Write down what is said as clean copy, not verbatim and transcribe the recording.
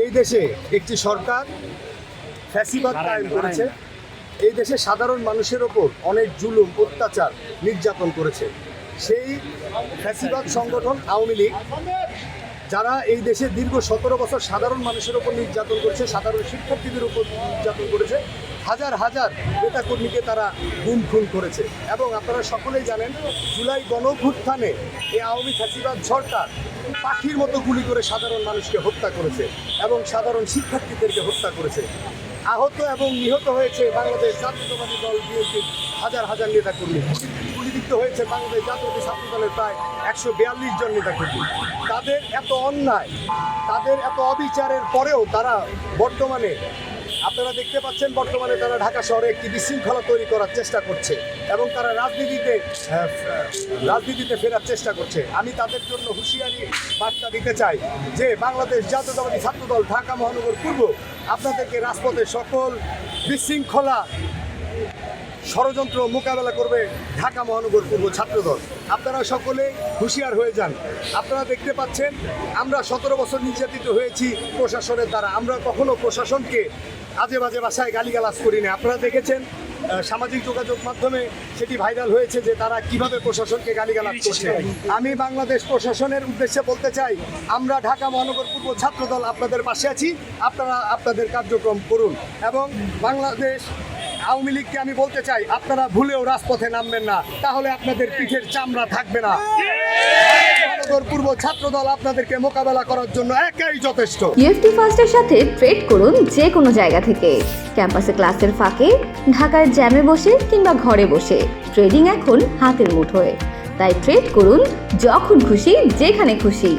এই দেশে একটি সরকার ফ্যাসিবাদ কায়েম করেছে। এই দেশে সাধারণ মানুষের ওপর অনেক জুলুম, অত্যাচার, নির্যাতন করেছে। সেই ফ্যাসিবাদ সংগঠন আওয়ামী লীগ, যারা এই দেশে দীর্ঘ 17 বছর সাধারণ মানুষের ওপর নির্যাতন করেছে, সাধারণ শিক্ষার্থীদের উপর নির্যাতন করেছে, হাজার হাজার নেতাকর্মীকে তারা গুম খুন করেছে। এবং আপনারা সকলেই জানেন, জুলাই গণঅভ্যুত্থানে এই আওয়ামী ফ্যাসিবাদ সরকার পাখির মতো গুলি করে সাধারণ মানুষকে হত্যা করেছে এবং সাধারণ শিক্ষার্থীদেরকে হত্যা করেছে। আহত এবং নিহত হয়েছে বাংলাদেশ জাতীয়তাবাদী দল বিএনপির হাজার হাজার নেতাকর্মী। গুলিবিদ্ধ হয়েছে বাংলাদেশ জাতীয়তাবাদী ছাত্র দলের প্রায় 142 জন নেতাকর্মী। তাদের এত অন্যায়, তাদের এত অবিচারের পরেও তারা বর্তমানে, আপনারা দেখতে পাচ্ছেন, বর্তমানে তারা ঢাকা শহরে একটি বিশৃঙ্খলা তৈরি করার চেষ্টা করছে এবং তারা রাজনীতিতে ফেরার চেষ্টা করছে। আমি তাদের জন্য হুঁশিয়ারি বার্তা দিতে চাই যে বাংলাদেশ জাতীয়তাবাদী ছাত্রদল ঢাকা মহানগর পূর্ব আপনাদেরকে রাজপথে সকল বিশৃঙ্খলা ষড়যন্ত্র মোকাবেলা করবে ঢাকা মহানগর পূর্ব ছাত্রদল। আপনারা সকলে হুঁশিয়ার হয়ে যান। আপনারা দেখতে পাচ্ছেন, আমরা 17 বছর নির্যাতিত হয়েছি প্রশাসনের দ্বারা। আমরা কখনো প্রশাসনকে আজে বাজে ভাষায় গালিগালাজ করি না। আপনারা দেখেছেন সামাজিক যোগাযোগ মাধ্যমে সেটি ভাইরাল হয়েছে যে তারা কিভাবে প্রশাসনকে গালিগালাজ করছে। আমি বাংলাদেশ প্রশাসনের উদ্দেশ্যে বলতে চাই, আমরা ঢাকা মহানগর পূর্ব ছাত্রদল আপনাদের পাশে আছি। আপনারা আপনাদের কার্যক্রম করুন এবং বাংলাদেশ আওয়ামী লীগকে আমি বলতে চাই, আপনারা ভুলেও রাজপথে নামবেন না, তাহলে আপনাদের পিঠের চামড়া থাকবে না। মহানগর পূর্ব ছাত্রদল আপনাদেরকে মোকাবেলা করার জন্য একাই যথেষ্ট। ইএফটি ফার্স্টের সাথে ট্রেড করুন যে কোনো জায়গা থেকে। ক্যাম্পাসে ক্লাসের ফাঁকে, ঢাকার জ্যামে বসে কিংবা ঘরে বসে, ট্রেডিং এখন হাতের মুঠোয়। তাই ট্রেড করুন যখন খুশি, যেখানে খুশি।